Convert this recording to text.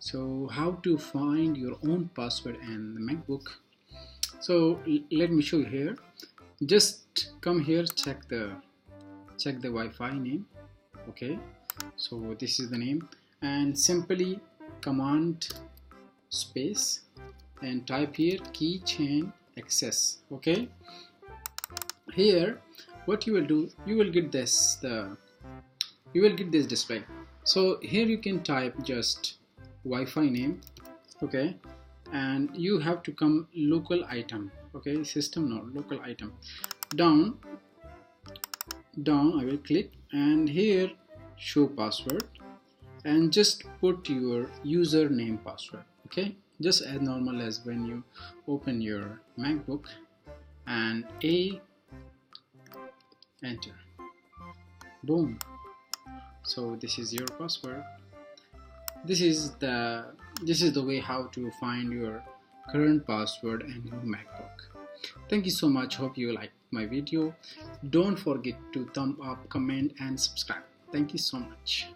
So how to find your own password in the MacBook. So let me show you here. Just come here, check the Wi-Fi name. Okay, so this is the name, and simply command space and type here keychain access. Okay, here what you will do, you will get this display. So here you can type just Wi-Fi name. Okay, and you have to come local item. Okay, system node local item, down I will click, and here show password, and just put your username password. Okay, just as normal as when you open your MacBook, and enter, boom. So this is your password. This is the way how to find your current password in your MacBook. Thank you so much. Hope you like my video. Don't forget to thumb up, comment and subscribe. Thank you so much.